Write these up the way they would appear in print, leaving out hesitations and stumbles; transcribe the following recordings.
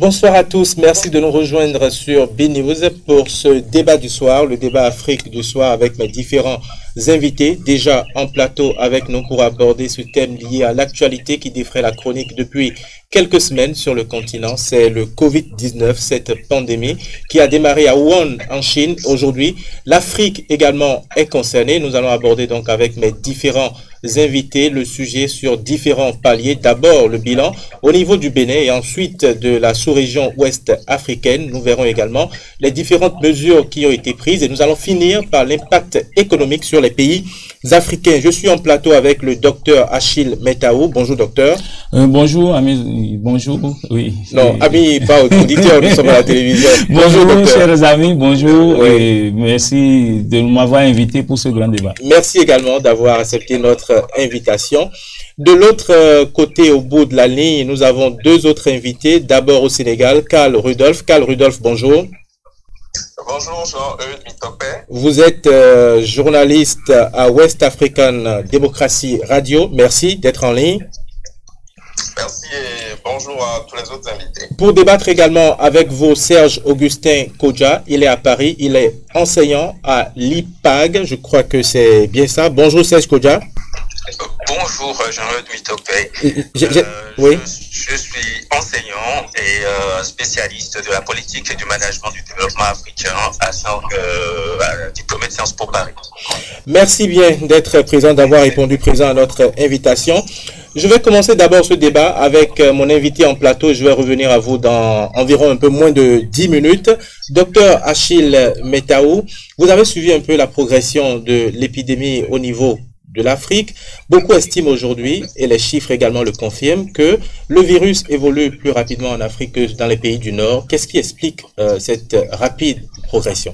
Bonsoir à tous, merci de nous rejoindre sur BNews pour ce débat du soir, le débat Afrique du soir avec mes différents invités déjà en plateau avec nous pour aborder ce thème lié à l'actualité qui défraie la chronique depuis quelques semaines sur le continent. C'est le Covid-19, cette pandémie qui a démarré à Wuhan en Chine. Aujourd'hui, l'Afrique également est concernée. Nous allons aborder donc avec mes différents invités le sujet sur différents paliers. D'abord le bilan au niveau du Bénin et ensuite de la sous-région ouest africaine. Nous verrons également les différentes mesures qui ont été prises et nous allons finir par l'impact économique sur les pays africains. Je suis en plateau avec le docteur Achille Metaou. Bonjour docteur. Bonjour amis, bonjour. Oui. Non, amis, pas auditeurs, nous sommes à la télévision. Bonjour chers amis, bonjour oui. Et merci de m'avoir invité pour ce grand débat. Merci également d'avoir accepté notre invitation. De l'autre côté, au bout de la ligne, nous avons deux autres invités. D'abord au Sénégal, Karl Rudolph. Karl Rudolph, bonjour. Bonjour Jean-Eudes Mitopé. Vous êtes journaliste à West African Democracy Radio. Merci d'être en ligne. Merci et bonjour à tous les autres invités. Pour débattre également avec vous, Serge Augustin Kodja. Il est à Paris. Il est enseignant à l'IPAG. Je crois que c'est bien ça. Bonjour Serge Kodja. Bonjour Jean-Eudes Mitopé. Oui. Je suis enseignant et spécialiste de la politique et du management du développement africain diplômé de Sciences Po Paris. Merci bien d'être présent, d'avoir répondu présent à notre invitation. Je vais commencer d'abord ce débat avec mon invité en plateau. Je vais revenir à vous dans environ un peu moins de 10 minutes. Docteur Achille Metaou, vous avez suivi un peu la progression de l'épidémie au niveau de l'Afrique. Beaucoup estiment aujourd'hui, et les chiffres également le confirment, que le virus évolue plus rapidement en Afrique que dans les pays du Nord. Qu'est-ce qui explique cette rapide progression?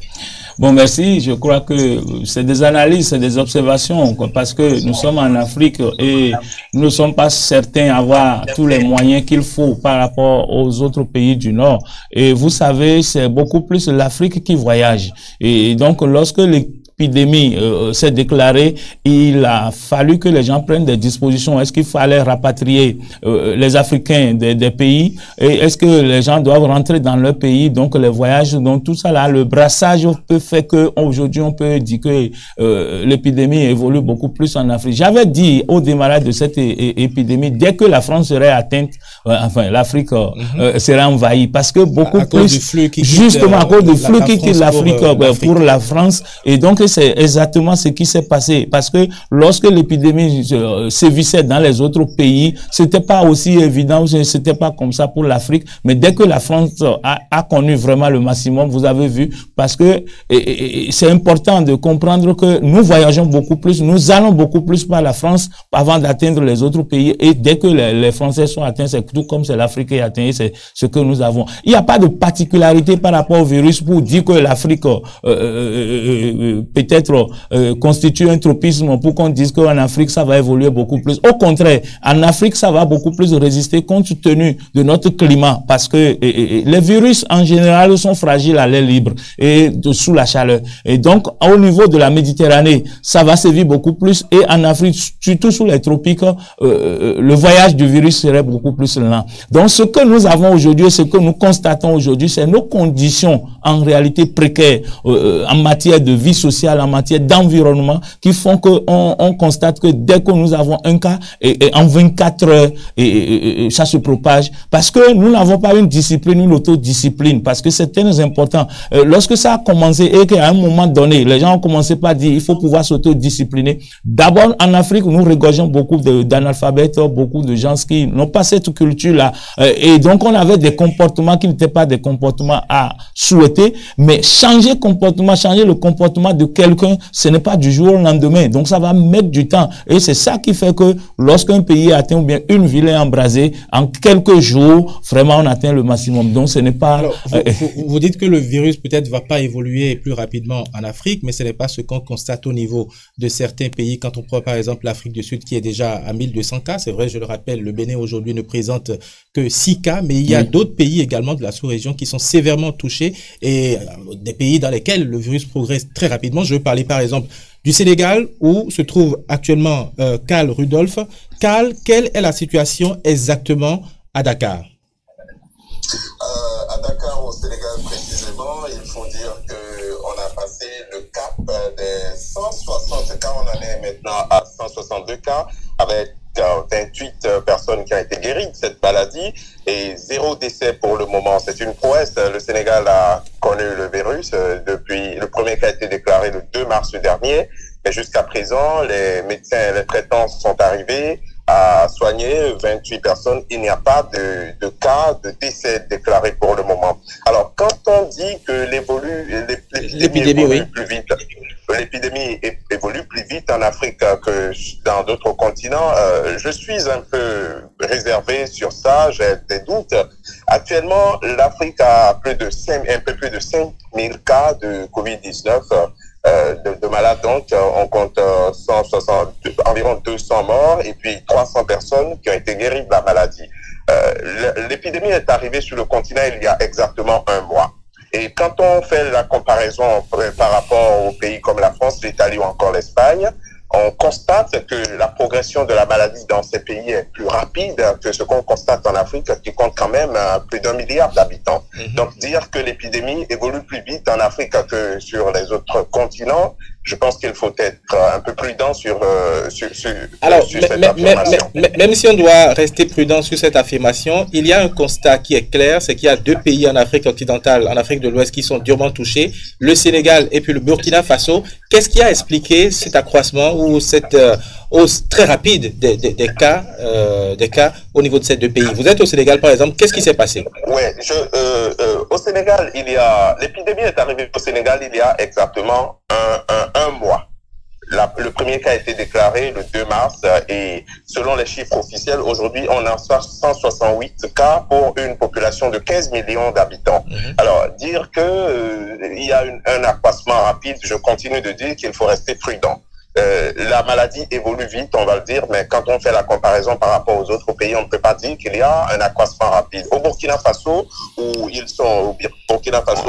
Bon, merci. Je crois que c'est des analyses, c'est des observations, parce que nous sommes en Afrique et nous ne sommes pas certains d'avoir tous les moyens qu'il faut par rapport aux autres pays du Nord. Et vous savez, c'est beaucoup plus l'Afrique qui voyage. Et donc, lorsque l'épidémie s'est déclarée, il a fallu que les gens prennent des dispositions. Est-ce qu'il fallait rapatrier les Africains des pays? Et est-ce que les gens doivent rentrer dans leur pays? Donc les voyages, donc tout ça là, le brassage peut faire que aujourd'hui on peut dire que l'épidémie évolue beaucoup plus en Afrique. J'avais dit au démarrage de cette épidémie, dès que la France serait atteinte, enfin l'Afrique serait envahie, parce que beaucoup plus, justement à cause du flux qui quitte l'Afrique pour la France. Et donc c'est exactement ce qui s'est passé, parce que lorsque l'épidémie sévissait dans les autres pays, c'était pas aussi évident, c'était pas comme ça pour l'Afrique, mais dès que la France a connu vraiment le maximum, vous avez vu, parce que c'est important de comprendre que nous voyageons beaucoup plus, nous allons beaucoup plus par la France avant d'atteindre les autres pays, et dès que les Français sont atteints, c'est tout comme c'est l'Afrique qui est atteinte, c'est ce que nous avons. Il n'y a pas de particularité par rapport au virus pour dire que l'Afrique peut-être constitue un tropisme pour qu'on dise qu'en Afrique ça va évoluer beaucoup plus. Au contraire, en Afrique ça va beaucoup plus résister compte tenu de notre climat, parce que les virus en général sont fragiles à l'air libre et sous la chaleur. Et donc au niveau de la Méditerranée, ça va sévir beaucoup plus, et en Afrique, surtout sous les tropiques, le voyage du virus serait beaucoup plus lent. Donc ce que nous avons aujourd'hui, ce que nous constatons aujourd'hui, c'est nos conditions en réalité précaires en matière de vie sociale, en matière d'environnement, qui font que on constate que dès que nous avons un cas, et en 24 heures, ça se propage, parce que nous n'avons pas une discipline, une autodiscipline, parce que c'est très important. Lorsque ça a commencé et qu'à un moment donné, les gens ont commencé par dire il faut pouvoir s'autodiscipliner. D'abord, en Afrique, nous regorgeons beaucoup d'analphabètes, beaucoup de gens qui n'ont pas cette culture-là, et donc on avait des comportements qui n'étaient pas des comportements à souhaiter, mais changer comportement, changer le comportement de quelqu'un, ce n'est pas du jour au lendemain. Donc ça va mettre du temps. Et c'est ça qui fait que lorsqu'un pays est atteint, ou bien une ville est embrasée, en quelques jours, vraiment on atteint le maximum. Donc ce n'est pas... Alors, vous dites que le virus peut-être va pas évoluer plus rapidement en Afrique, mais ce n'est pas ce qu'on constate au niveau de certains pays. Quand on prend par exemple l'Afrique du Sud qui est déjà à 1200 cas, c'est vrai, je le rappelle, le Bénin aujourd'hui ne présente que 6 cas, mais il y a d'autres pays également de la sous-région qui sont sévèrement touchés, et des pays dans lesquels le virus progresse très rapidement. Je veux parler par exemple du Sénégal où se trouve actuellement Karl Rudolph. Karl, quelle est la situation exactement à Dakar? effectivement, il faut dire qu'on a passé le cap des 160 cas. On en est maintenant à 162 cas avec 28 personnes qui ont été guéries de cette maladie et 0 décès pour le moment. C'est une prouesse. Le Sénégal a connu le virus depuis le premier cas a été déclaré le 2 mars dernier. Mais jusqu'à présent, les médecins et les traitants sont arrivés à soigner 28 personnes. Il n'y a pas de cas de décès déclarés pour le moment. Alors, quand on dit que l'épidémie évolue plus vite, l'épidémie évolue plus vite en Afrique que dans d'autres continents, je suis un peu réservé sur ça, j'ai des doutes. Actuellement, l'Afrique a un peu plus de 5000 cas de Covid-19 de malades, donc on compte environ 200 morts et puis 300 personnes qui ont été guéries de la maladie. L'épidémie est arrivée sur le continent il y a exactement un mois. Et quand on fait la comparaison par rapport aux pays comme la France, l'Italie ou encore l'Espagne, on constate que la progression de la maladie dans ces pays est plus rapide que ce qu'on constate en Afrique, qui compte quand même plus d'1 milliard d'habitants. Donc dire que l'épidémie évolue plus vite en Afrique que sur les autres continents, je pense qu'il faut être un peu prudent sur cette affirmation. Même si on doit rester prudent sur cette affirmation, il y a un constat qui est clair, c'est qu'il y a 2 pays en Afrique occidentale, en Afrique de l'Ouest, qui sont durement touchés, le Sénégal et puis le Burkina Faso. Qu'est-ce qui a expliqué cet accroissement ou cette hausse très rapide des cas au niveau de ces 2 pays? Vous êtes au Sénégal, par exemple, qu'est-ce qui s'est passé? Oui, au Sénégal, l'épidémie est arrivée au Sénégal il y a exactement un mois. Le premier cas a été déclaré le 2 mars et selon les chiffres officiels, aujourd'hui, on a 168 cas pour une population de 15 millions d'habitants. Alors, dire il y a un accroissement rapide, je continue de dire qu'il faut rester prudent. La maladie évolue vite, on va le dire, mais quand on fait la comparaison par rapport aux autres pays, on ne peut pas dire qu'il y a un accroissement rapide. Au Burkina Faso,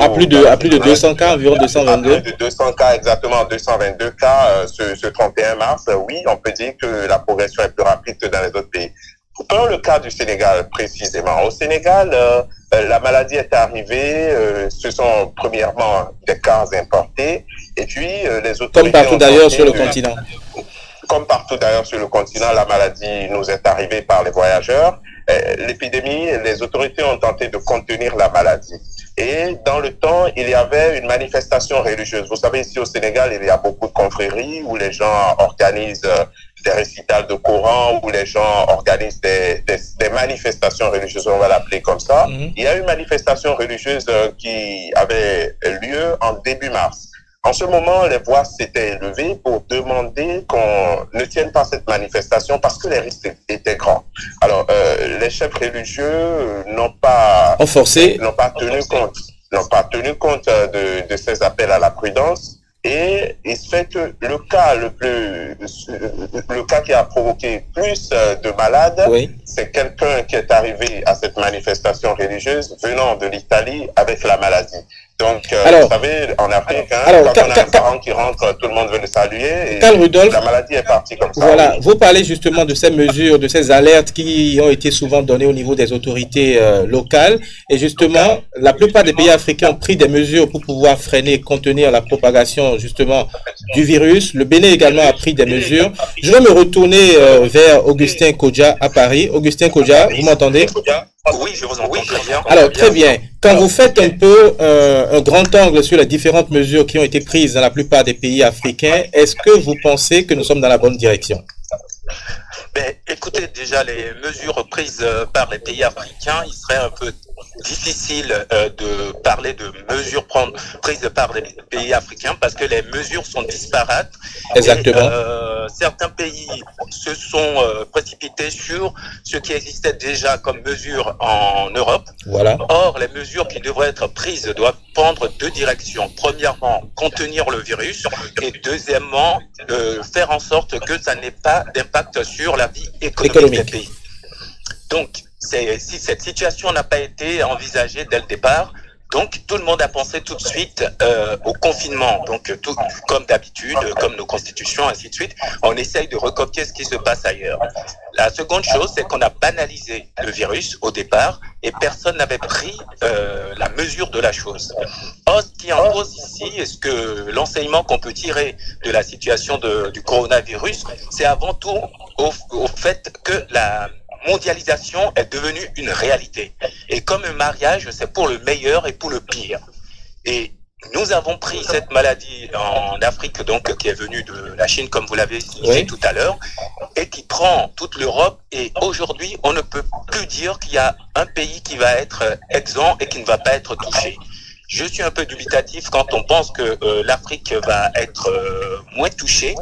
à plus de 200 cas, environ 222. À plus de 200 cas, exactement 222 cas ce 31 mars, oui, on peut dire que la progression est plus rapide que dans les autres pays. Prenons le cas du Sénégal précisément. Au Sénégal, la maladie est arrivée, ce sont premièrement des cas importés, et puis les autorités... Comme partout d'ailleurs sur le continent. Comme partout d'ailleurs sur le continent, la maladie nous est arrivée par les voyageurs. L'épidémie, les autorités ont tenté de contenir la maladie. Et dans le temps, il y avait une manifestation religieuse. Vous savez, ici au Sénégal, il y a beaucoup de confréries où les gens organisent des récitals de Coran, où les gens organisent des manifestations religieuses, on va l'appeler comme ça. Il y a une manifestation religieuse qui avait lieu en début mars. En ce moment, les voix s'étaient élevées pour demander qu'on ne tienne pas cette manifestation parce que les risques étaient grands. Alors, les chefs religieux n'ont pas tenu compte de ces appels à la prudence. Et il se fait que le cas qui a provoqué plus de malades, c'est quelqu'un qui est arrivé à cette manifestation religieuse venant de l'Italie avec la maladie. Donc, vous savez, en Afrique, quand on a un parent qui rentre, tout le monde veut le saluer. Et la maladie est partie comme ça. Voilà, vous parlez justement de ces mesures, de ces alertes qui ont été souvent données au niveau des autorités locales. Et justement, la plupart des pays africains ont pris des mesures pour pouvoir freiner, contenir la propagation justement du virus. Le Bénin également a pris des mesures. Je vais me retourner vers Augustin Kodja à Paris. Augustin Kodja, vous m'entendez? Oui, je vous entends très bien. Alors, très bien. Quand vous faites un peu un grand angle sur les différentes mesures qui ont été prises dans la plupart des pays africains, est-ce que vous pensez que nous sommes dans la bonne direction? Écoutez, déjà, les mesures prises par les pays africains, il serait un peu difficile de parler de mesures prises par les pays africains parce que les mesures sont disparates. Exactement. Et, certains pays se sont précipités sur ce qui existait déjà comme mesures en Europe. Voilà. Or, les mesures qui devraient être prises doivent prendre 2 directions. Premièrement, contenir le virus et deuxièmement, faire en sorte que ça n'ait pas d'impact sur la vie économique des pays. Donc, si cette situation n'a pas été envisagée dès le départ, Donc, tout le monde a pensé tout de suite au confinement. Donc, tout, comme d'habitude, comme nos constitutions, ainsi de suite, on essaye de recopier ce qui se passe ailleurs. La seconde chose, c'est qu'on a banalisé le virus au départ et personne n'avait pris la mesure de la chose. Or, ce qui est en cause ici, est-ce que l'enseignement qu'on peut tirer de la situation du coronavirus, c'est avant tout au fait que la mondialisation est devenue une réalité. Et comme un mariage, c'est pour le meilleur et pour le pire. Et nous avons pris cette maladie en Afrique, donc qui est venue de la Chine, comme vous l'avez signifié tout à l'heure, et qui prend toute l'Europe. Et aujourd'hui, on ne peut plus dire qu'il y a un pays qui va être exempt et qui ne va pas être touché. Je suis un peu dubitatif quand on pense que l'Afrique va être moins touchée.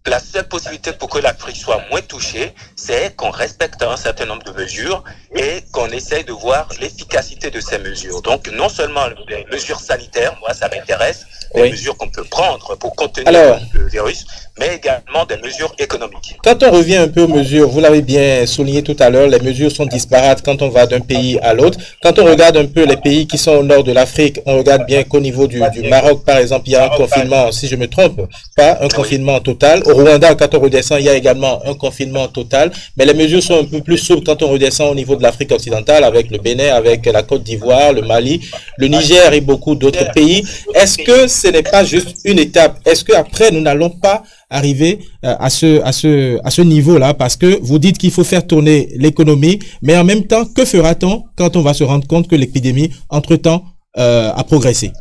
La seule possibilité pour que l'Afrique soit moins touchée, c'est qu'on respecte un certain nombre de mesures et qu'on essaye de voir l'efficacité de ces mesures. Donc, non seulement les mesures sanitaires, moi ça m'intéresse, les mesures qu'on peut prendre pour contenir le virus, mais également des mesures économiques. Quand on revient un peu aux mesures, vous l'avez bien souligné tout à l'heure, les mesures sont disparates quand on va d'un pays à l'autre. Quand on regarde un peu les pays qui sont au nord de l'Afrique, on regarde bien qu'au niveau du Maroc, par exemple, il y a un confinement, si je me trompe, pas un confinement total. Au Rwanda, quand on redescend, il y a également un confinement total. Mais les mesures sont un peu plus souples quand on redescend au niveau de l'Afrique occidentale, avec le Bénin, avec la Côte d'Ivoire, le Mali, le Niger et beaucoup d'autres pays. Est-ce que ce n'est pas juste une étape? Est-ce qu'après, nous n'allons pas arriver à ce niveau-là, parce que vous dites qu'il faut faire tourner l'économie, mais en même temps, que fera-t-on quand on va se rendre compte que l'épidémie, entre-temps, a progressé?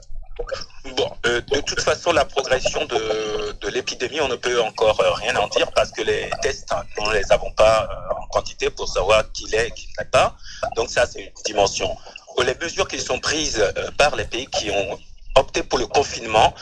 Bon, de toute façon, la progression de l'épidémie, on ne peut encore rien en dire parce que les tests, nous ne les avons pas en quantité pour savoir qui l'est et qui ne l'est pas. Donc ça, c'est une dimension. Les mesures qui sont prises par les pays qui ont opté pour le confinement,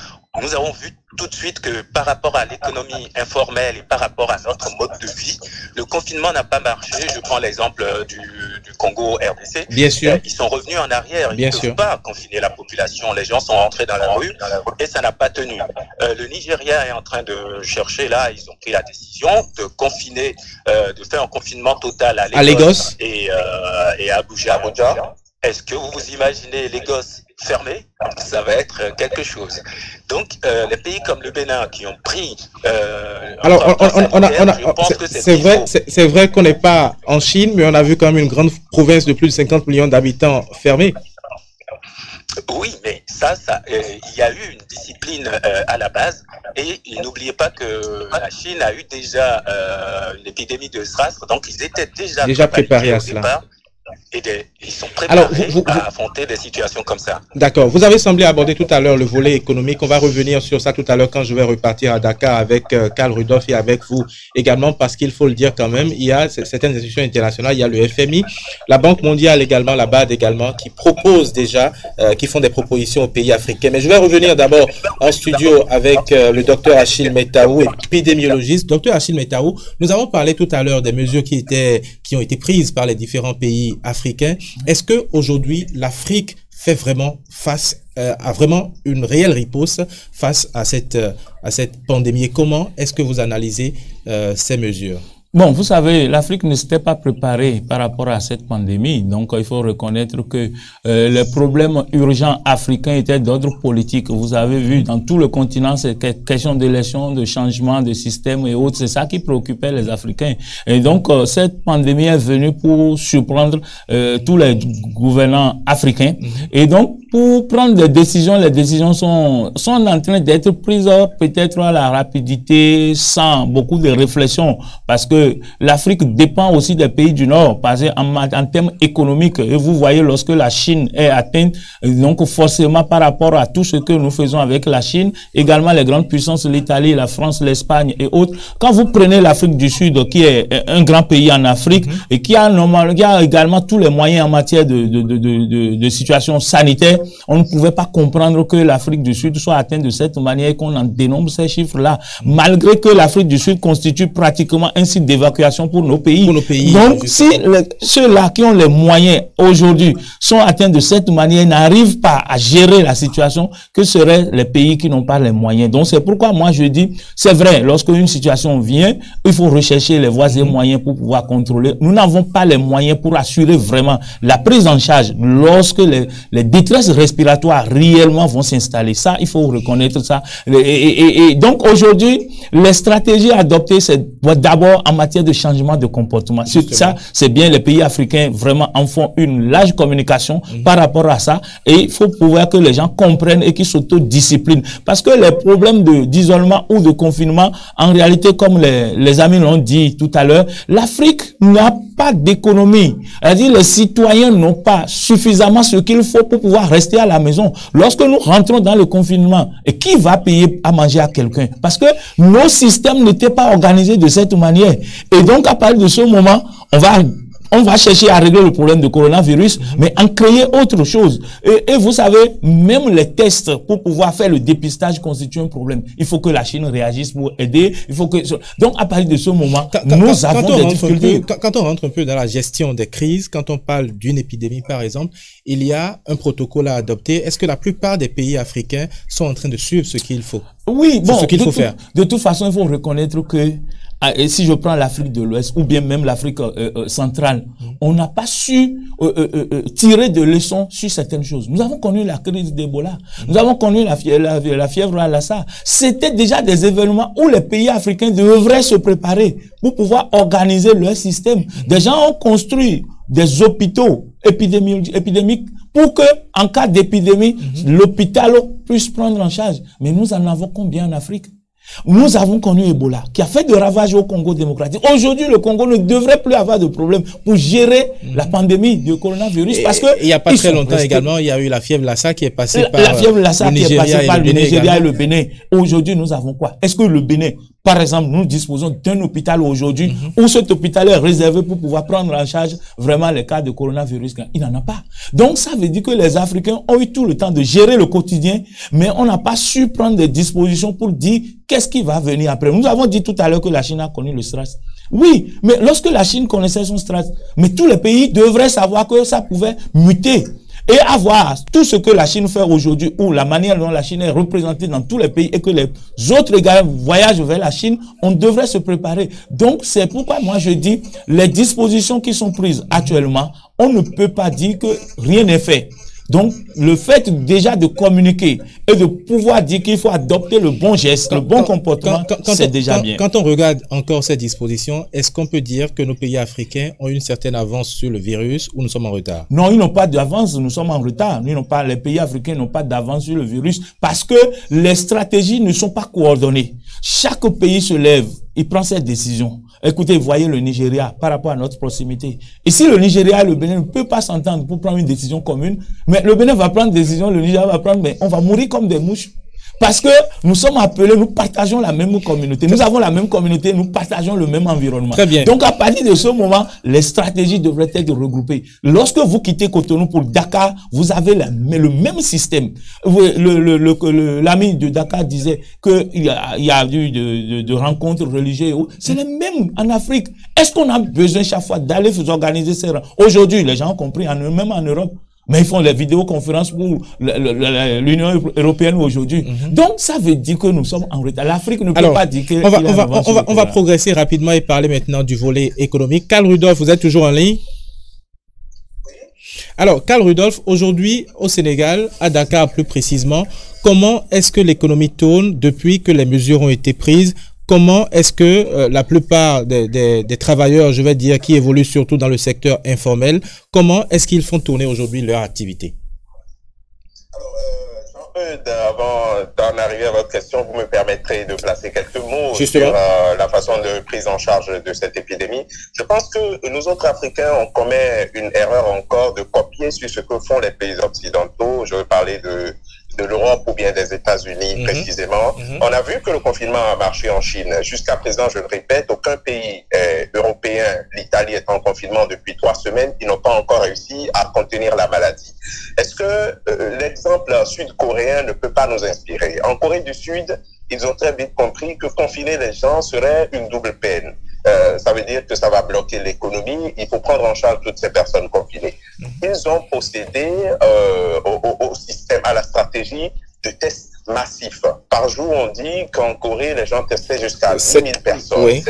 nous avons vu tout de suite que par rapport à l'économie informelle et par rapport à notre mode de vie, le confinement n'a pas marché. Je prends l'exemple du Congo RDC. Bien sûr. Ils sont revenus en arrière. Ils ne peuvent pas confiner la population. Les gens sont rentrés dans la rue et ça n'a pas tenu. Le Nigeria est en train de chercher, là, ils ont pris la décision de confiner, de faire un confinement total à Lagos et à Abuja. Est-ce que vous vous imaginez Lagos fermé? Ça va être quelque chose. Donc, les pays comme le Bénin qui ont pris... Alors, c'est vrai qu'on n'est pas en Chine, mais on a vu quand même une grande province de plus de 50 millions d'habitants fermée. Oui, mais il y a eu une discipline à la base et n'oubliez pas que la Chine a eu déjà une épidémie de SRAS, donc ils étaient déjà préparés à cela. Et ils sont préparés à affronter des situations comme ça. D'accord. Vous avez semblé aborder tout à l'heure le volet économique. On va revenir sur ça tout à l'heure quand je vais repartir à Dakar avec Karl Rudolph et avec vous également, parce qu'il faut le dire quand même, il y a certaines institutions internationales, il y a le FMI, la Banque mondiale également, la BAD également, qui proposent déjà, qui font des propositions aux pays africains. Mais je vais revenir d'abord en studio avec le docteur Achille Metaou, épidémiologiste. Docteur Achille Metaou, nous avons parlé tout à l'heure des mesures qui ont été prises par les différents pays africains. Est-ce que aujourd'hui l'Afrique fait vraiment face à vraiment une réelle riposte face à cette pandémie? Et comment est-ce que vous analysez ces mesures? Bon, vous savez, l'Afrique ne s'était pas préparée par rapport à cette pandémie. Donc, il faut reconnaître que les problèmes urgents africains étaient d'ordre politique. Vous avez vu, dans tout le continent, c'est question d'élection, de changement de système et autres. C'est ça qui préoccupait les Africains. Et donc, cette pandémie est venue pour surprendre tous les gouvernants africains. Et donc, pour prendre des décisions, les décisions sont en train d'être prises peut-être à la rapidité, sans beaucoup de réflexion, parce que l'Afrique dépend aussi des pays du Nord, parce qu'en termes économiques, et vous voyez lorsque la Chine est atteinte, donc forcément par rapport à tout ce que nous faisons avec la Chine, également les grandes puissances, l'Italie, la France, l'Espagne et autres, quand vous prenez l'Afrique du Sud, qui est un grand pays en Afrique, et qui a également tous les moyens en matière de situation sanitaire, on ne pouvait pas comprendre que l'Afrique du Sud soit atteinte de cette manière et qu'on en dénombre ces chiffres-là, malgré que l'Afrique du Sud constitue pratiquement un site d'évacuation pour nos pays. Donc, si ceux-là qui ont les moyens aujourd'hui sont atteints de cette manière, n'arrivent pas à gérer la situation, que seraient les pays qui n'ont pas les moyens. Donc, c'est pourquoi moi je dis, c'est vrai, lorsque une situation vient, il faut rechercher les voies et moyens pour pouvoir contrôler. Nous n'avons pas les moyens pour assurer vraiment la prise en charge lorsque les détresses respiratoires réellement vont s'installer. Ça, il faut reconnaître ça. Et donc, aujourd'hui, les stratégies adoptées, c'est d'abord en matière de changement de comportement. Ça, c'est bien, les pays africains vraiment en font une large communication par rapport à ça. Et il faut pouvoir que les gens comprennent et qu'ils s'autodisciplinent. Parce que les problèmes d'isolement ou de confinement, en réalité, comme les amis l'ont dit tout à l'heure, l'Afrique n'a pas d'économie. C'est-à-dire, les citoyens n'ont pas suffisamment ce qu'il faut pour pouvoir rester à la maison. Lorsque nous rentrons dans le confinement, et qui va payer à manger à quelqu'un? Parce que nos systèmes n'étaient pas organisés de cette manière. Et donc, à partir de ce moment, on va chercher à régler le problème de coronavirus, mais en créer autre chose. Et vous savez, même les tests pour pouvoir faire le dépistage constituent un problème. Il faut que la Chine réagisse pour aider. Il faut que donc à partir de ce moment, nous avons des difficultés. Quand on rentre un peu dans la gestion des crises, quand on parle d'une épidémie par exemple, il y a un protocole à adopter. Est-ce que la plupart des pays africains sont en train de suivre ce qu'il faut? Oui, bon, ce qu'il faut faire. De toute façon, il faut reconnaître que et si je prends l'Afrique de l'Ouest ou bien même l'Afrique centrale, on n'a pas su tirer de leçons sur certaines choses. Nous avons connu la crise d'Ebola, nous avons connu la fièvre à Lassa. C'était déjà des événements où les pays africains devraient se préparer pour pouvoir organiser leur système. Des gens ont construit des hôpitaux épidémiques pour que, en cas d'épidémie, l'hôpital puisse prendre en charge. Mais nous en avons combien en Afrique? Nous avons connu Ebola, qui a fait de ravages au Congo démocratique. Aujourd'hui, le Congo ne devrait plus avoir de problème pour gérer la pandémie du coronavirus. Parce que il n'y a pas très longtemps également, il y a eu la fièvre Lassa qui est passée par la fièvre Lassa qui est passée par le Nigeria et le Bénin. Aujourd'hui, nous avons quoi? Est-ce que le Bénin, par exemple, nous disposons d'un hôpital aujourd'hui où cet hôpital est réservé pour pouvoir prendre en charge vraiment les cas de coronavirus? Il n'en a pas. Donc, ça veut dire que les Africains ont eu tout le temps de gérer le quotidien, mais on n'a pas su prendre des dispositions pour dire qu'est-ce qui va venir après. Nous avons dit tout à l'heure que la Chine a connu le SRAS. Oui, mais lorsque la Chine connaissait son SRAS, mais tous les pays devraient savoir que ça pouvait muter. Et avoir tout ce que la Chine fait aujourd'hui, ou la manière dont la Chine est représentée dans tous les pays, et que les autres gars voyagent vers la Chine, on devrait se préparer. Donc, c'est pourquoi moi je dis, les dispositions qui sont prises actuellement, on ne peut pas dire que rien n'est fait. Donc, le fait déjà de communiquer et de pouvoir dire qu'il faut adopter le bon geste, le bon comportement, c'est déjà bien. Quand on regarde encore ces dispositions, est-ce qu'on peut dire que nos pays africains ont une certaine avance sur le virus ou nous sommes en retard? Non, ils n'ont pas d'avance, nous sommes en retard. Les pays africains n'ont pas d'avance sur le virus parce que les stratégies ne sont pas coordonnées. Chaque pays se lève, il prend ses décisions. Écoutez, voyez le Nigeria par rapport à notre proximité. Et si le Nigeria et le Bénin ne peuvent pas s'entendre pour prendre une décision commune, mais le Bénin va prendre une décision, le Nigeria va prendre, mais on va mourir comme des mouches. Parce que nous sommes appelés, nous partageons la même communauté. Nous avons la même communauté, nous partageons le même environnement. Très bien. Donc, à partir de ce moment, les stratégies devraient être regroupées. Lorsque vous quittez Cotonou pour Dakar, vous avez le même système. L'ami de Dakar disait qu'il y a eu de rencontres religieuses. C'est les mêmes en Afrique. Est-ce qu'on a besoin chaque fois d'aller vous organiser ces rencontres? Aujourd'hui, les gens ont compris, même en Europe. Mais ils font les vidéoconférences pour l'Union européenne aujourd'hui. Donc, ça veut dire que nous sommes en retard. L'Afrique ne peut pas dire que... On va progresser rapidement et parler maintenant du volet économique. Karl Rudolph, vous êtes toujours en ligne? Alors, Karl Rudolph, aujourd'hui, au Sénégal, à Dakar plus précisément, comment est-ce que l'économie tourne depuis que les mesures ont été prises? Comment est-ce que la plupart des travailleurs, je vais dire, qui évoluent surtout dans le secteur informel, comment est-ce qu'ils font tourner aujourd'hui leur activité? Alors, avant d'en arriver à votre question, vous me permettrez de placer quelques mots Justement. sur la façon de prise en charge de cette épidémie. Je pense que nous autres Africains, on commet une erreur encore de copier sur ce que font les pays occidentaux. Je veux parler de l'Europe ou bien des États-Unis précisément. On a vu que le confinement a marché en Chine. Jusqu'à présent, je le répète, aucun pays européen, l'Italie est en confinement depuis 3 semaines, ils n'ont pas encore réussi à contenir la maladie. Est-ce que l'exemple sud-coréen ne peut pas nous inspirer? En Corée du Sud, ils ont très vite compris que confiner les gens serait une double peine. Ça veut dire que ça va bloquer l'économie. Il faut prendre en charge toutes ces personnes confinées. Ils ont procédé au système, à la stratégie de tests massifs. Par jour, on dit qu'en Corée, les gens testaient jusqu'à 10 000 personnes. Oui.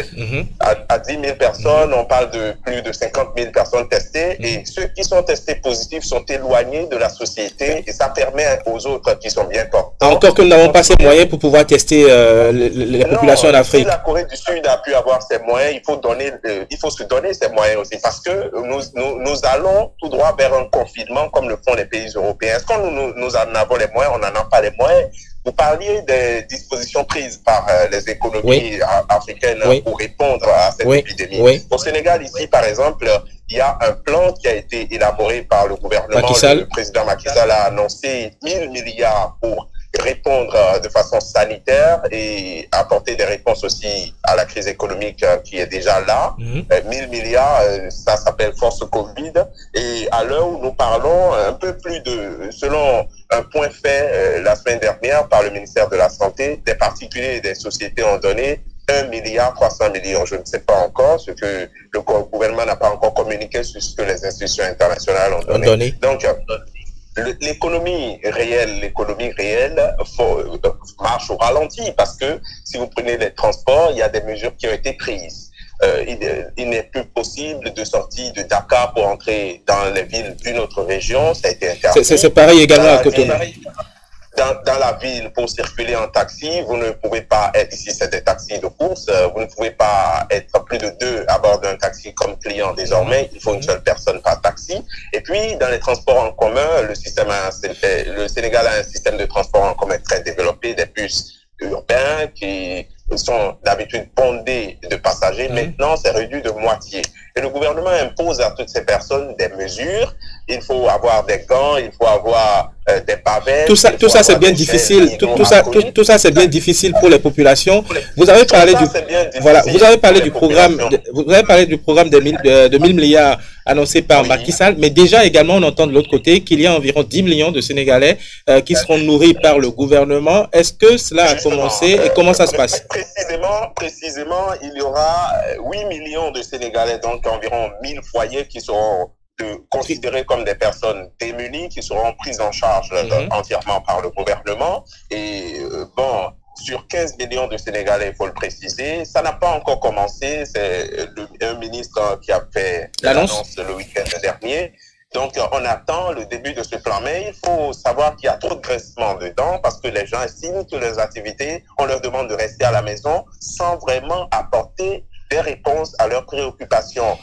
À 10 000 personnes, on parle de plus de 50 000 personnes testées. Et ceux qui sont testés positifs sont éloignés de la société et ça permet aux autres qui sont bien portants. Encore que nous n'avons pas ces moyens pour pouvoir tester les populations en Afrique. Si la Corée du Sud a pu avoir ces moyens, il faut se donner ces moyens aussi parce que nous allons tout droit vers un confinement comme le font les pays européens. Est-ce que nous en avons les moyens? On n'en a pas les moyens. Vous parliez des dispositions prises par les économies africaines pour répondre à cette épidémie. Au Sénégal, ici, par exemple, il y a un plan qui a été élaboré par le gouvernement. Le président Macky Sall a annoncé 1000 milliards pour répondre de façon sanitaire et apporter des réponses aussi à la crise économique qui est déjà là. 1000 milliards, ça s'appelle Force Covid. Et à l'heure où nous parlons, un peu plus de, selon un point fait la semaine dernière par le ministère de la Santé, des particuliers et des sociétés ont donné 1,3 milliard. Je ne sais pas encore ce que le gouvernement n'a pas encore communiqué sur ce que les institutions internationales ont donné. Donc, l'économie réelle marche au ralenti parce que si vous prenez les transports, il y a des mesures qui ont été prises. Il n'est plus possible de sortir de Dakar pour entrer dans les villes d'une autre région. Ça a été interdit. C'est pareil également à Cotonou. Dans la ville, pour circuler en taxi, vous ne pouvez pas être ici, c'est des taxis de course. Vous ne pouvez pas être plus de 2 à bord d'un taxi comme client désormais. Il faut une seule personne par taxi. Et puis, dans les transports en commun, le Sénégal a un système de transport en commun très développé, des bus urbains qui sont d'habitude bondés de passagers. Maintenant, c'est réduit de moitié. Et le gouvernement impose à toutes ces personnes des mesures. Il faut avoir des gants, il faut avoir des pavettes. Tout ça c'est bien difficile. Tout ça c'est bien difficile pour les populations. Vous avez parlé du programme. Vous avez parlé du programme de 1000 milliards annoncé par Macky Sall, mais déjà également on entend de l'autre côté qu'il y a environ 10 millions de Sénégalais qui seront nourris par le gouvernement. Est-ce que cela a commencé et comment ça se passe? Précisément, il y aura 8 millions de Sénégalais, donc environ 1000 foyers qui seront considérés comme des personnes démunies, qui seront prises en charge entièrement par le gouvernement. Et sur 15 millions de Sénégalais, il faut le préciser, ça n'a pas encore commencé. C'est un ministre qui a fait l'annonce le week-end dernier. Donc, on attend le début de ce plan. Mais il faut savoir qu'il y a trop de graissement dedans parce que les gens estiment que les activités, on leur demande de rester à la maison sans vraiment apporter des réponses à leurs préoccupations.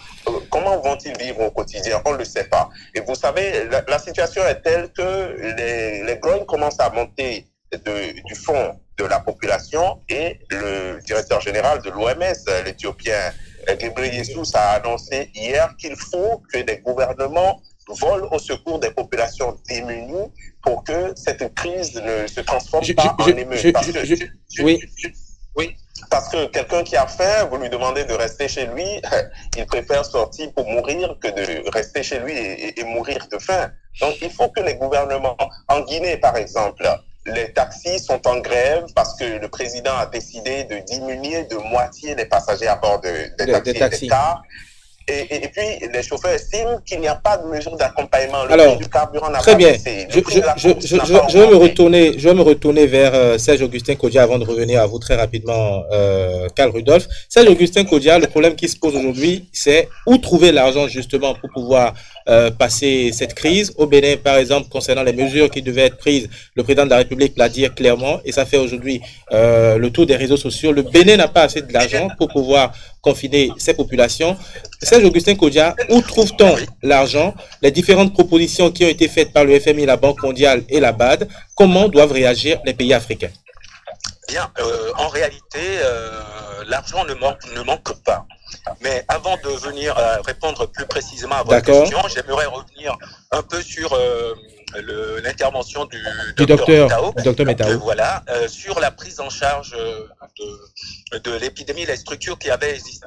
Comment vont-ils vivre au quotidien? On ne le sait pas. Et vous savez, la situation est telle que les grognes commencent à monter du fond de la population et le directeur général de l'OMS, l'Éthiopien Ghebreyesus, a annoncé hier qu'il faut que des gouvernements volent au secours des populations démunies pour que cette crise ne se transforme pas en émeute. Oui, parce que quelqu'un qui a faim, vous lui demandez de rester chez lui, il préfère sortir pour mourir que de rester chez lui et mourir de faim. Donc, il faut que les gouvernements, en Guinée par exemple, les taxis sont en grève parce que le président a décidé de diminuer de moitié les passagers à bord des taxis et des cars. Et puis, les chauffeurs estiment qu'il n'y a pas de mesure d'accompagnement. Le prix du carburant n'a pas baissé. Je vais me retourner vers Serge Augustin Kodja avant de revenir à vous très rapidement, Karl Rudolph. Serge Augustin Kodja, le problème qui se pose aujourd'hui, c'est où trouver l'argent justement pour pouvoir passer cette crise. Au Bénin, par exemple, concernant les mesures qui devaient être prises, le président de la République l'a dit clairement et ça fait aujourd'hui le tour des réseaux sociaux. Le Bénin n'a pas assez de l'argent pour pouvoir confiner ces populations. Serge Augustin Kodja, où trouve-t-on l'argent? Les différentes propositions qui ont été faites par le FMI, la Banque mondiale et la BAD, comment doivent réagir les pays africains? Bien, en réalité, l'argent ne manque pas. Mais avant de venir répondre plus précisément à votre question, j'aimerais revenir un peu sur l'intervention du docteur Metao. Voilà, sur la prise en charge de l'épidémie, les structures qui avaient existé,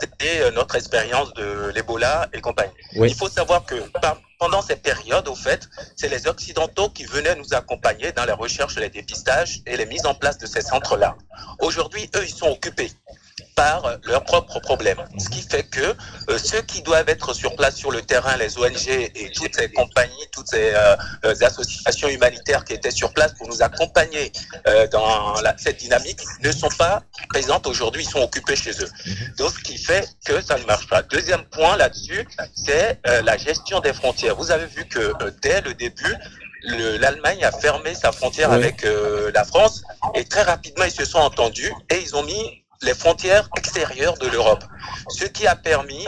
notre expérience de l'Ebola et compagnie. Oui. Il faut savoir que pendant cette période, au fait, c'est les Occidentaux qui venaient nous accompagner dans les recherches, les dépistages et les mises en place de ces centres-là. Aujourd'hui, eux, ils sont occupés par leurs propres problèmes. Ce qui fait que ceux qui doivent être sur place, sur le terrain, les ONG et toutes ces compagnies, toutes ces associations humanitaires qui étaient sur place pour nous accompagner dans cette dynamique, ne sont pas présentes aujourd'hui, ils sont occupés chez eux. Donc, ce qui fait que ça ne marche pas. Deuxième point là-dessus, c'est la gestion des frontières. Vous avez vu que dès le début, l'Allemagne a fermé sa frontière avec la France et très rapidement, ils se sont entendus et ils ont mis les frontières extérieures de l'Europe, ce qui a permis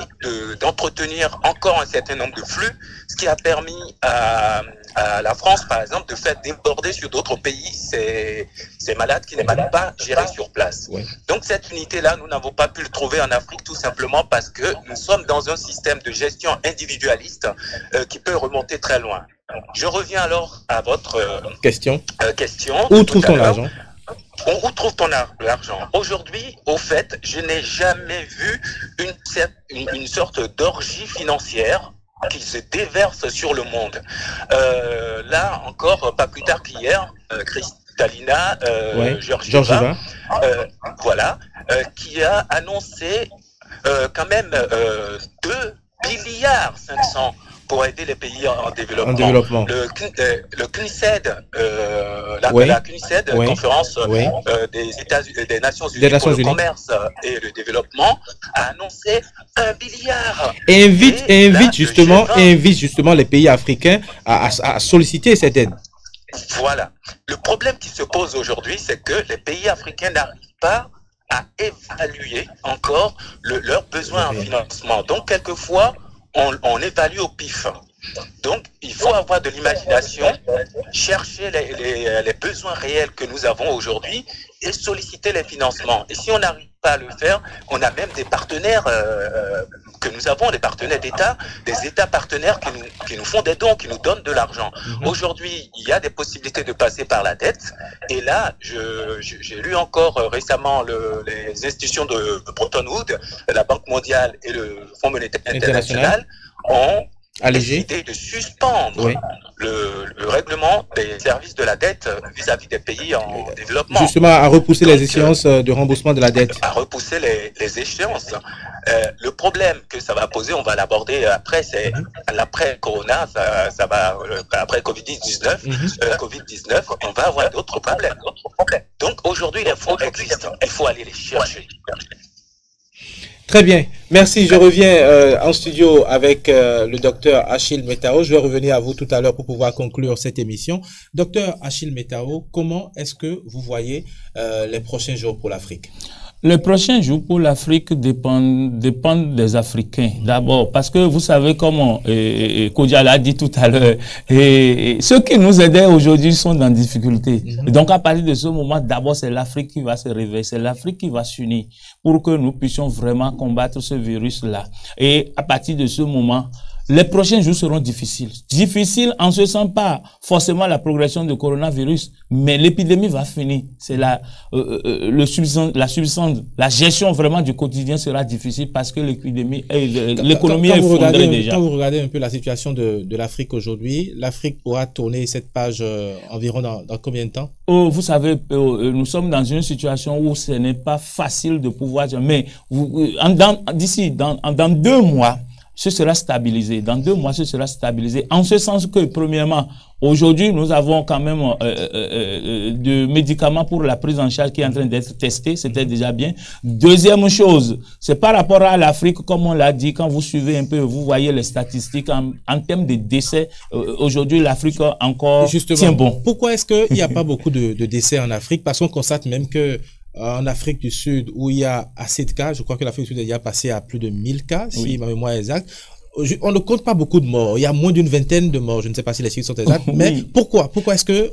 d'entretenir encore un certain nombre de flux, ce qui a permis à la France, par exemple, de faire déborder sur d'autres pays ces malades qui ne peuvent pas gérer sur place. Oui. Donc cette unité-là, nous n'avons pas pu le trouver en Afrique tout simplement parce que nous sommes dans un système de gestion individualiste qui peut remonter très loin. Je reviens alors à votre question. Où trouve-t-on l'argent ? Où trouve-t-on l'argent? Aujourd'hui, au fait, je n'ai jamais vu une sorte d'orgie financière qui se déverse sur le monde. Là, encore, pas plus tard qu'hier, Kristalina Georgieva, voilà, qui a annoncé quand même 2 milliards 500 pour aider les pays en développement. Le CNUSED, la CNUSED, conférence des Nations Unies pour le commerce et le développement, a annoncé 1 milliard. Et invite justement les pays africains à solliciter cette aide. Voilà. Le problème qui se pose aujourd'hui, c'est que les pays africains n'arrivent pas à évaluer encore leurs besoins en financement. Donc, quelquefois, on évalue au pif. Donc, il faut avoir de l'imagination, chercher les besoins réels que nous avons aujourd'hui et solliciter les financements. Et si on n'arrive pas à le faire, on a même des partenaires que nous avons, des partenaires d'État, des États partenaires qui nous font des dons, qui nous donnent de l'argent. Aujourd'hui, il y a des possibilités de passer par la dette. Et là, j'ai lu encore récemment les institutions de Bretton Woods, la Banque mondiale et le Fonds monétaire international ont décidé de suspendre le règlement des services de la dette vis-à-vis des pays en développement. Justement, à repousser les échéances de remboursement de la dette. À repousser les échéances. Le problème que ça va poser, on va l'aborder après, c'est l'après-corona, ça va, après Covid-19, on va avoir d'autres problèmes. Donc aujourd'hui, les fonds existent, il faut aller les chercher. Très bien, merci. Je reviens en studio avec le docteur Achille Metao. Je vais revenir à vous tout à l'heure pour pouvoir conclure cette émission. Docteur Achille Metao, comment est-ce que vous voyez les prochains jours pour l'Afrique? Les prochains jours pour l'Afrique dépendent des Africains d'abord, parce que vous savez comment Kodja l'a dit tout à l'heure, et ceux qui nous aidaient aujourd'hui sont dans difficulté. Donc à partir de ce moment, d'abord c'est l'Afrique qui va se réveiller, c'est l'Afrique qui va s'unir pour que nous puissions vraiment combattre ce virus-là. Et à partir de ce moment, les prochains jours seront difficiles. Difficiles en ce sens pas forcément la progression du coronavirus, mais l'épidémie va finir. C'est la gestion vraiment du quotidien sera difficile parce que l'épidémie, l'économie est effondrée déjà. Quand vous regardez un peu la situation de l'Afrique aujourd'hui, l'Afrique pourra tourner cette page environ dans combien de temps? Vous savez, nous sommes dans une situation où ce n'est pas facile de pouvoir dire, mais dans 2 mois, ce sera stabilisé. Dans 2 mois, ce sera stabilisé. En ce sens que, premièrement, aujourd'hui, nous avons quand même de médicaments pour la prise en charge qui est en train d'être testé. C'était déjà bien. Deuxième chose, c'est par rapport à l'Afrique, comme on l'a dit, quand vous suivez un peu, vous voyez les statistiques en termes de décès. Aujourd'hui, l'Afrique encore tient bon. Pourquoi est-ce qu'il n'y a pas beaucoup de décès en Afrique? Parce qu'on constate même que en Afrique du Sud, où il y a assez de cas, je crois que l'Afrique du Sud est déjà passé à plus de 1000 cas, si ma mémoire est exacte. on ne compte pas beaucoup de morts. Il y a moins d'une vingtaine de morts. Je ne sais pas si les chiffres sont exacts. Oui. Mais pourquoi est-ce que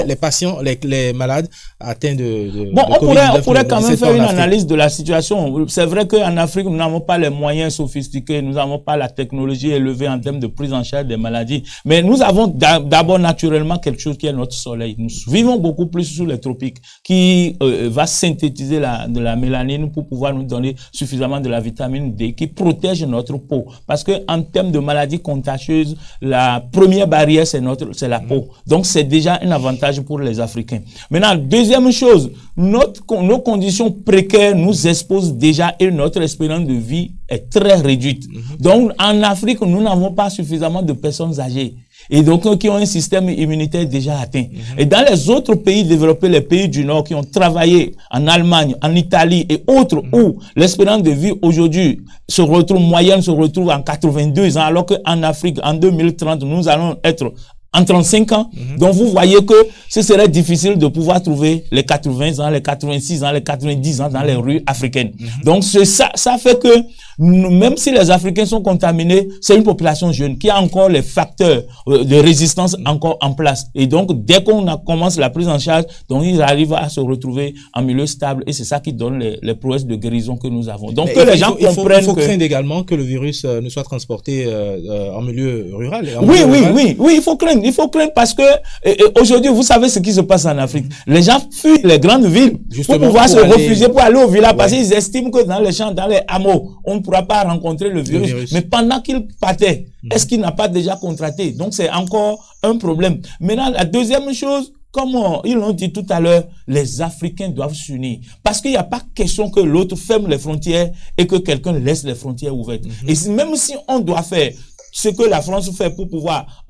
les patients, les malades atteints de on pourrait quand même faire une analyse de la situation. C'est vrai qu'en Afrique, nous n'avons pas les moyens sophistiqués, nous n'avons pas la technologie élevée en termes de prise en charge des maladies. Mais nous avons d'abord naturellement quelque chose qui est notre soleil. Nous vivons beaucoup plus sous les tropiques, qui va synthétiser de la mélanine pour pouvoir nous donner suffisamment de la vitamine D, qui protège notre peau. Parce que en termes de maladies contagieuses, la première barrière, c'est la peau. Donc, c'est déjà un avantage pour les Africains. Maintenant, deuxième chose, nos conditions précaires nous exposent déjà et notre espérance de vie est très réduite. Donc, en Afrique, nous n'avons pas suffisamment de personnes âgées. Et donc, qui ont un système immunitaire déjà atteint. Et dans les autres pays développés, les pays du Nord qui ont travaillé en Allemagne, en Italie et autres, où l'espérance de vie aujourd'hui moyenne se retrouve en 82 ans, alors qu'en Afrique, en 2030, nous allons être en 35 ans. Donc, vous voyez que ce serait difficile de pouvoir trouver les 80 ans, les 86 ans, les 90 ans dans les rues africaines. Donc, ça fait que même si les Africains sont contaminés, c'est une population jeune qui a encore les facteurs de résistance encore en place. Et donc, dès qu'on commence la prise en charge, donc ils arrivent à se retrouver en milieu stable et c'est ça qui donne les prouesses de guérison que nous avons. Donc, les gens comprennent. Il faut craindre également que le virus ne soit transporté en milieu rural. Oui, il faut craindre. Il faut craindre parce que aujourd'hui, vous savez ce qui se passe en Afrique. Les gens fuient les grandes villes pour pouvoir se refuser pour aller au village parce qu'ils estiment que dans les champs, dans les hameaux, on ne pourra pas rencontrer le virus. Mais pendant qu'il partait, est-ce qu'il n'a pas déjà contracté? Donc, c'est encore un problème. Maintenant, la deuxième chose, comme ils l'ont dit tout à l'heure, les Africains doivent s'unir. Parce qu'il n'y a pas question que l'autre ferme les frontières et que quelqu'un laisse les frontières ouvertes. Et même si on doit faire ce que la France fait pour pouvoir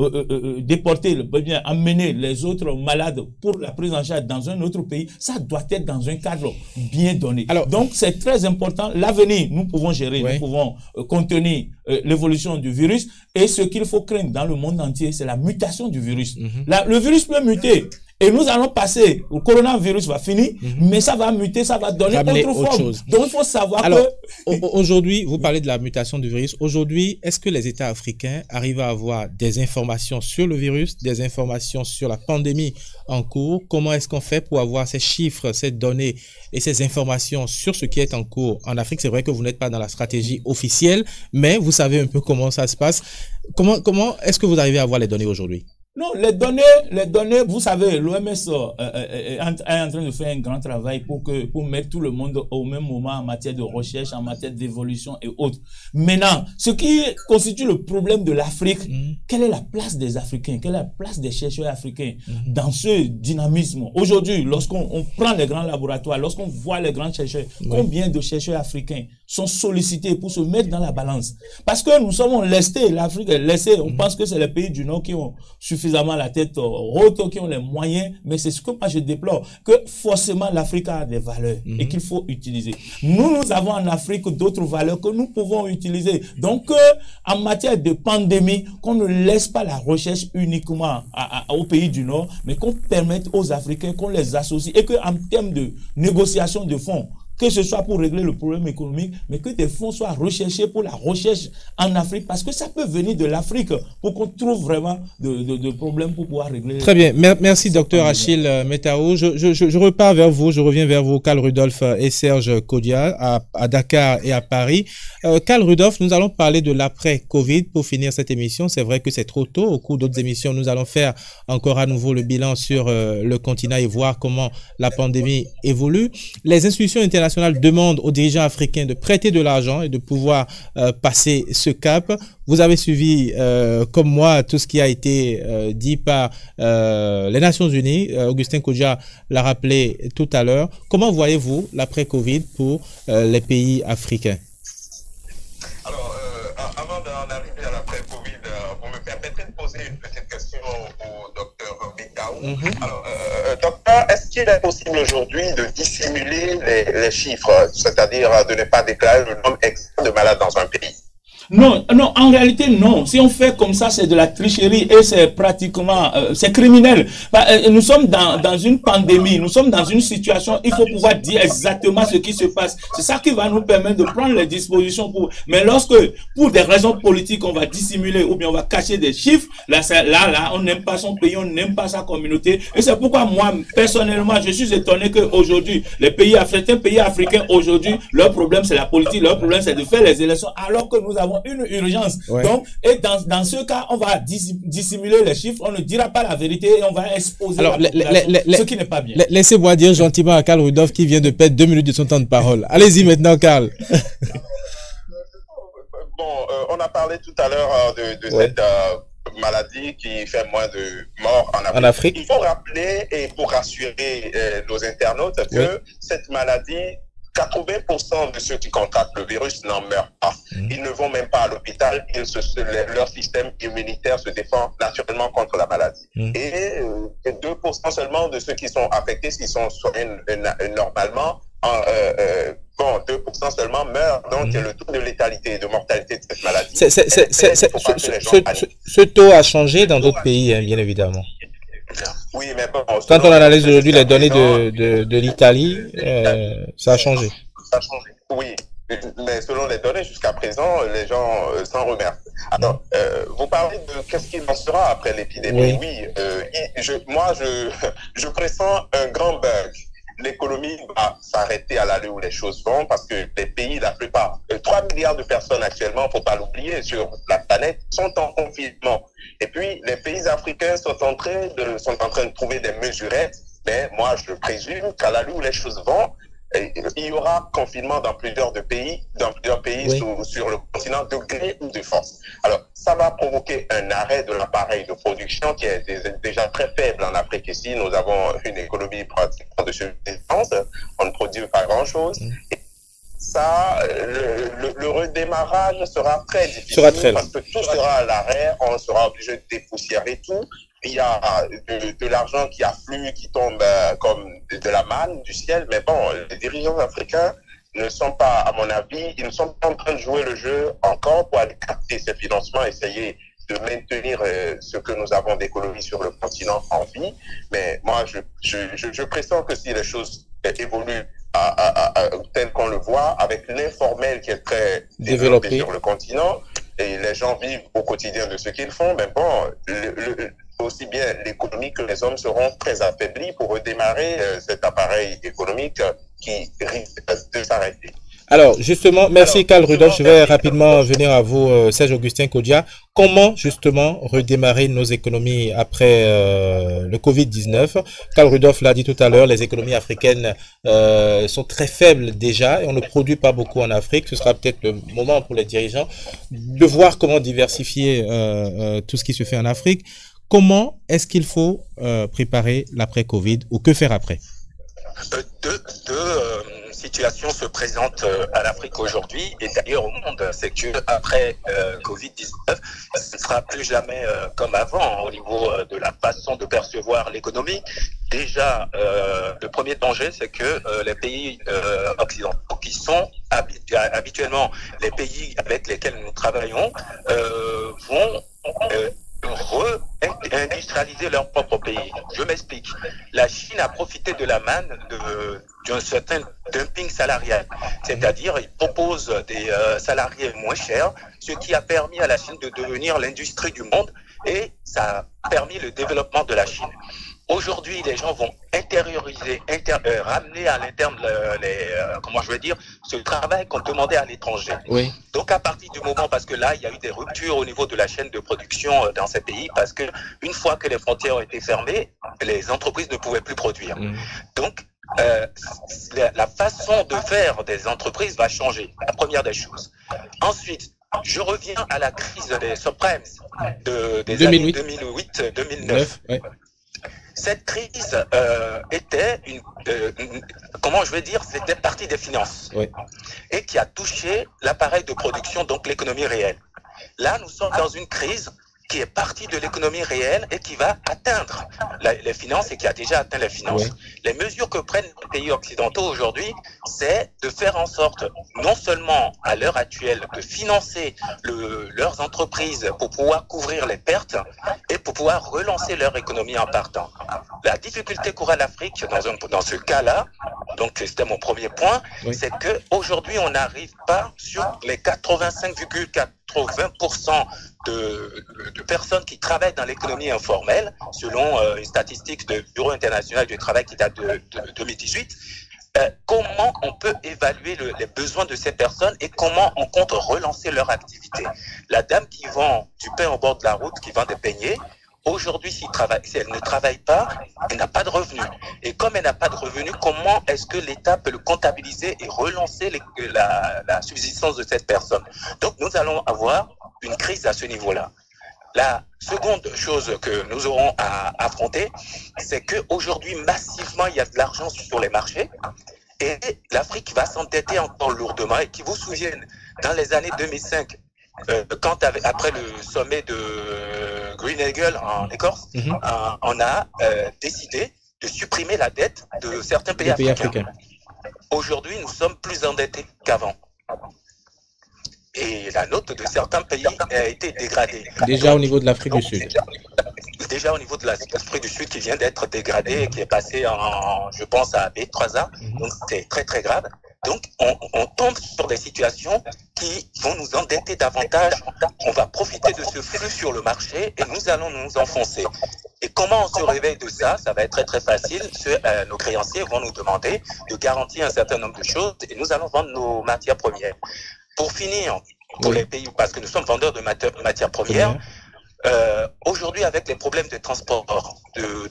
déporter, amener les autres malades pour la prise en charge dans un autre pays, ça doit être dans un cadre bien donné. Alors, donc, c'est très important. L'avenir, nous pouvons gérer, nous pouvons contenir l'évolution du virus. Et ce qu'il faut craindre dans le monde entier, c'est la mutation du virus. Le virus peut muter. Et nous allons passer, le coronavirus va finir, mais ça va muter, ça va donner autre forme. Donc, il faut savoir aujourd'hui, vous parlez de la mutation du virus. Aujourd'hui, est-ce que les États africains arrivent à avoir des informations sur le virus, des informations sur la pandémie en cours? Comment est-ce qu'on fait pour avoir ces chiffres, ces données et ces informations sur ce qui est en cours en Afrique? C'est vrai que vous n'êtes pas dans la stratégie officielle, mais vous savez un peu comment ça se passe. Comment est-ce que vous arrivez à avoir les données aujourd'hui? Non, les données, vous savez, l'OMS est en train de faire un grand travail pour mettre tout le monde au même moment en matière de recherche, en matière d'évolution et autres. Maintenant, ce qui constitue le problème de l'Afrique, quelle est la place des Africains, quelle est la place des chercheurs africains dans ce dynamisme? Aujourd'hui, lorsqu'on prend les grands laboratoires, lorsqu'on voit les grands chercheurs, combien de chercheurs africains sont sollicités pour se mettre dans la balance? Parce que nous sommes lestés, l'Afrique est laissée, on pense que c'est les pays du Nord qui ont suffisamment la tête haute, qui ont les moyens, mais c'est ce que moi je déplore, que forcément l'Afrique a des valeurs et qu'il faut utiliser. Nous avons en Afrique d'autres valeurs que nous pouvons utiliser. Donc, en matière de pandémie, qu'on ne laisse pas la recherche uniquement aux pays du Nord, mais qu'on permette aux Africains, qu'on les associe et qu'en termes de négociation de fonds, que ce soit pour régler le problème économique, mais que des fonds soient recherchés pour la recherche en Afrique, parce que ça peut venir de l'Afrique pour qu'on trouve vraiment de problèmes pour pouvoir régler. Très bien. Merci, docteur Achille Metao. Je repars vers vous, je reviens vers vous, Karl Rudolph et Serge Kodia, à Dakar et à Paris. Karl Rudolph, nous allons parler de l'après-Covid pour finir cette émission. C'est vrai que c'est trop tôt. Au cours d'autres émissions, nous allons faire encore à nouveau le bilan sur le continent et voir comment la pandémie évolue. Les institutions internationales demande aux dirigeants africains de prêter de l'argent et de pouvoir passer ce cap. Vous avez suivi, comme moi, tout ce qui a été dit par les Nations Unies. Augustin Kodja l'a rappelé tout à l'heure. Comment voyez-vous l'après-Covid pour les pays africains? Alors, avant d'en arriver à l'après-Covid, vous me permettrez de poser une petite question au docteur Metao. Alors, docteur, est-ce qu'il est possible aujourd'hui de dissimuler les chiffres, c'est-à-dire de ne pas déclarer le nombre exact de malades dans un pays? Non, non, en réalité, non. Si on fait comme ça, c'est de la tricherie et c'est pratiquement, c'est criminel. Nous sommes dans une pandémie, nous sommes dans une situation, il faut pouvoir dire exactement ce qui se passe. C'est ça qui va nous permettre de prendre les dispositions pour, mais lorsque, pour des raisons politiques, on va dissimuler ou bien on va cacher des chiffres, là, on n'aime pas son pays, on n'aime pas sa communauté. Et c'est pourquoi moi, personnellement, je suis étonné qu'aujourd'hui, les pays africains, aujourd'hui, leur problème, c'est la politique, leur problème, c'est de faire les élections, alors que nous avons une urgence. Ouais. Donc, et dans ce cas, on va dissimuler les chiffres, on ne dira pas la vérité et on va exposer la population, ce qui n'est pas bien. Laissez-moi dire gentiment à Karl Rudolph qui vient de perdre 2 minutes de son temps de parole. Allez-y maintenant, Karl. Bon, on a parlé tout à l'heure de cette maladie qui fait moins de morts en Afrique. Il faut rappeler et pour rassurer nos internautes que cette maladie, 80% de ceux qui contractent le virus n'en meurent pas. Ils ne vont même pas à l'hôpital. Leur système immunitaire se défend naturellement contre la maladie. Et 2% seulement de ceux qui sont affectés, s'ils sont soignés normalement, 2% seulement meurent. Donc, le taux de létalité et de mortalité de cette maladie. Ce taux a changé dans d'autres pays, hein, bien évidemment. Oui, mais bon, quand on analyse aujourd'hui les données de l'Italie, ça a changé. Ça a changé. Oui, mais selon les données jusqu'à présent, les gens s'en remercient. Alors, vous parlez de qu'est-ce qu'il en sera après l'épidémie. Oui, je pressens un grand bug. L'économie va s'arrêter à l'allée où les choses vont parce que les pays, la plupart, 3 milliards de personnes actuellement, faut pas l'oublier, sur la planète, sont en confinement. Et puis, les pays africains sont en train de trouver des mesurettes, mais moi, je présume qu'à l'allée où les choses vont, il y aura confinement dans plusieurs pays sur le continent de gré ou de force. Alors, ça va provoquer un arrêt de l'appareil de production qui est déjà très faible en Afrique. Ici, nous avons une économie pratiquement de subsistance. On ne produit pas grand-chose. Et ça, le redémarrage sera très difficile parce que tout sera à l'arrêt. On sera obligé de dépoussiérer tout. Il y a de l'argent qui afflue, qui tombe comme de la manne du ciel. Mais bon, les dirigeants africains ne sont pas, à mon avis, ils ne sont pas en train de jouer le jeu encore pour aller capter ces financements, essayer de maintenir ce que nous avons d'économie sur le continent en vie. Mais moi, je pressens que si les choses évoluent tel qu'on le voit, avec l'informel qui est très développé sur le continent, et les gens vivent au quotidien de ce qu'ils font, mais bon, aussi bien l'économie que les hommes seront très affaiblis pour redémarrer cet appareil économique qui risque de s'arrêter. Alors, justement, merci Karl Rudolph. Je vais rapidement venir à vous, Serge Augustin Kodia. Comment, justement, redémarrer nos économies après le Covid-19? Karl Rudolph l'a dit tout à l'heure, les économies africaines sont très faibles déjà et on ne produit pas beaucoup en Afrique. Ce sera peut-être le moment pour les dirigeants de voir comment diversifier tout ce qui se fait en Afrique. Comment est-ce qu'il faut préparer l'après-Covid ou que faire après? Deux situations se présentent à l'Afrique aujourd'hui et d'ailleurs au monde. C'est que après Covid-19, ce ne sera plus jamais comme avant au niveau de la façon de percevoir l'économie. Déjà, le premier danger, c'est que les pays occidentaux, qui sont habituellement les pays avec lesquels nous travaillons, vont réindustrialiser leur propre pays. Je m'explique. La Chine a profité de la manne d'un certain dumping salarial. C'est-à-dire, il propose des salariés moins chers, ce qui a permis à la Chine de devenir l'industrie du monde et ça a permis le développement de la Chine. Aujourd'hui, les gens vont intérioriser, ramener à l'interne ce travail qu'on demandait à l'étranger. Oui. Donc, à partir du moment, parce que là, il y a eu des ruptures au niveau de la chaîne de production dans ces pays, parce que une fois que les frontières ont été fermées, les entreprises ne pouvaient plus produire. Donc, la façon de faire des entreprises va changer. La première des choses. Ensuite, je reviens à la crise des subprimes des 2008. Années 2008-2009. Ouais. Cette crise était c'était partie des finances et qui a touché l'appareil de production, donc l'économie réelle. Là, nous sommes dans une crise qui est parti de l'économie réelle et qui va atteindre les finances et qui a déjà atteint les finances. Oui. Les mesures que prennent les pays occidentaux aujourd'hui, c'est de faire en sorte, non seulement à l'heure actuelle, de financer leurs entreprises pour pouvoir couvrir les pertes et pour pouvoir relancer leur économie en partant. La difficulté qu'aura l'Afrique dans ce cas-là, donc c'était mon premier point, oui. C'est qu'aujourd'hui, on n'arrive pas sur les 85,80% de personnes qui travaillent dans l'économie informelle, selon une statistique du Bureau international du travail qui date de 2018. Comment on peut évaluer les besoins de ces personnes et comment on compte relancer leur activité. La dame qui vend du pain au bord de la route, qui vend des beignets, aujourd'hui, si elle ne travaille pas, elle n'a pas de revenus. Et comme elle n'a pas de revenus, comment est-ce que l'État peut le comptabiliser et relancer la subsistance de cette personne? Donc, nous allons avoir une crise à ce niveau-là. La seconde chose que nous aurons à affronter, c'est qu'aujourd'hui, massivement, il y a de l'argent sur les marchés et l'Afrique va s'endetter encore lourdement. Et qui vous souviennent, dans les années 2005, après le sommet de Greenegel en Écosse, on a décidé de supprimer la dette de certains pays africains. Aujourd'hui, nous sommes plus endettés qu'avant. Et la note de certains pays a été dégradée. Déjà au niveau de l'Afrique du Sud. Déjà au niveau de l'Afrique du Sud qui vient d'être dégradée et qui est passé je pense, à B3A. Donc c'est très très grave. Donc on tombe sur des situations qui vont nous endetter davantage. On va profiter de ce flux sur le marché et nous allons nous enfoncer. Et comment on se réveille de ça? Ça va être très très facile. Nos créanciers vont nous demander de garantir un certain nombre de choses et nous allons vendre nos matières premières. Pour finir, pour les pays, parce que nous sommes vendeurs de matières premières, aujourd'hui, avec les problèmes de transport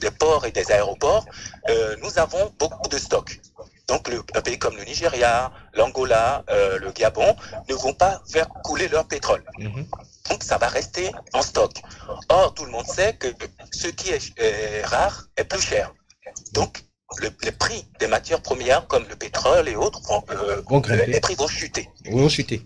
des ports et des aéroports, nous avons beaucoup de stocks. Donc, un pays comme le Nigeria, l'Angola, le Gabon ne vont pas faire couler leur pétrole. Donc, ça va rester en stock. Or, tout le monde sait que ce qui est rare est plus cher. Donc, les prix des matières premières comme le pétrole et autres, les prix vont chuter. Vont chuter.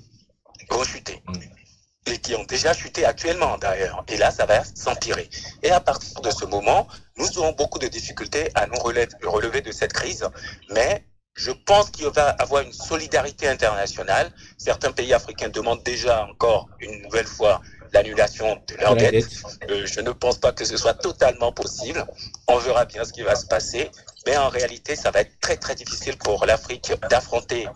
Et qui ont déjà chuté actuellement d'ailleurs. Et là, ça va s'empirer. Et à partir de ce moment, nous aurons beaucoup de difficultés à nous relever de cette crise. Mais je pense qu'il va y avoir une solidarité internationale. Certains pays africains demandent déjà encore une nouvelle fois l'annulation de leur dette. Je ne pense pas que ce soit totalement possible. On verra bien ce qui va se passer. Mais en réalité, ça va être très très difficile pour l'Afrique d'affronter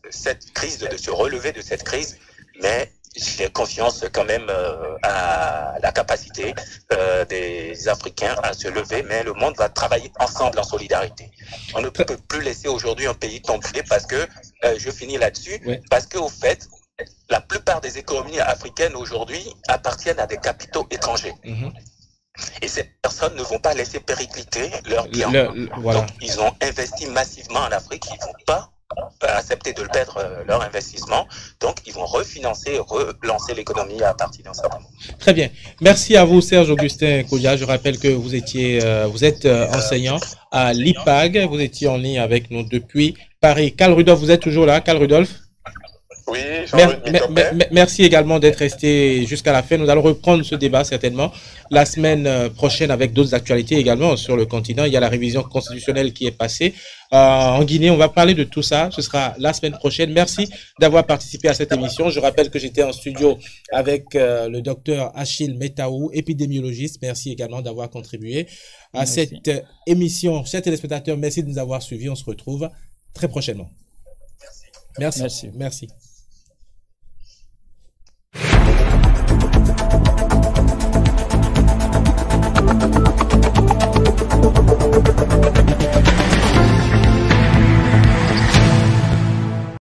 cette crise, de se relever de cette crise. Mais j'ai confiance quand même à la capacité des Africains à se lever. Mais le monde va travailler ensemble en solidarité. On ne peut plus laisser aujourd'hui un pays tomber parce que, je finis là-dessus, parce qu'au fait, la plupart des économies africaines aujourd'hui appartiennent à des capitaux étrangers. Et ces personnes ne vont pas laisser péricliter leurs biens. Voilà. Donc, ils ont investi massivement en Afrique. Ils ne vont pas accepter de perdre leur investissement. Donc, ils vont refinancer, relancer l'économie à partir d'un certain moment. Très bien. Merci à vous, Serge Augustin Kodja. Je rappelle que vous êtes enseignant à l'IPAG. Vous étiez en ligne avec nous depuis Paris. Karl Rudolph, vous êtes toujours là. Karl Rudolph? Oui, merci également d'être resté jusqu'à la fin. Nous allons reprendre ce débat certainement la semaine prochaine avec d'autres actualités également sur le continent. Il y a la révision constitutionnelle qui est passée en Guinée. On va parler de tout ça. Ce sera la semaine prochaine. Merci d'avoir participé à cette émission. Je rappelle que j'étais en studio avec le docteur Achille Metaou, épidémiologiste. Merci également d'avoir contribué à cette émission. Chers téléspectateurs, merci de nous avoir suivis. On se retrouve très prochainement. Merci.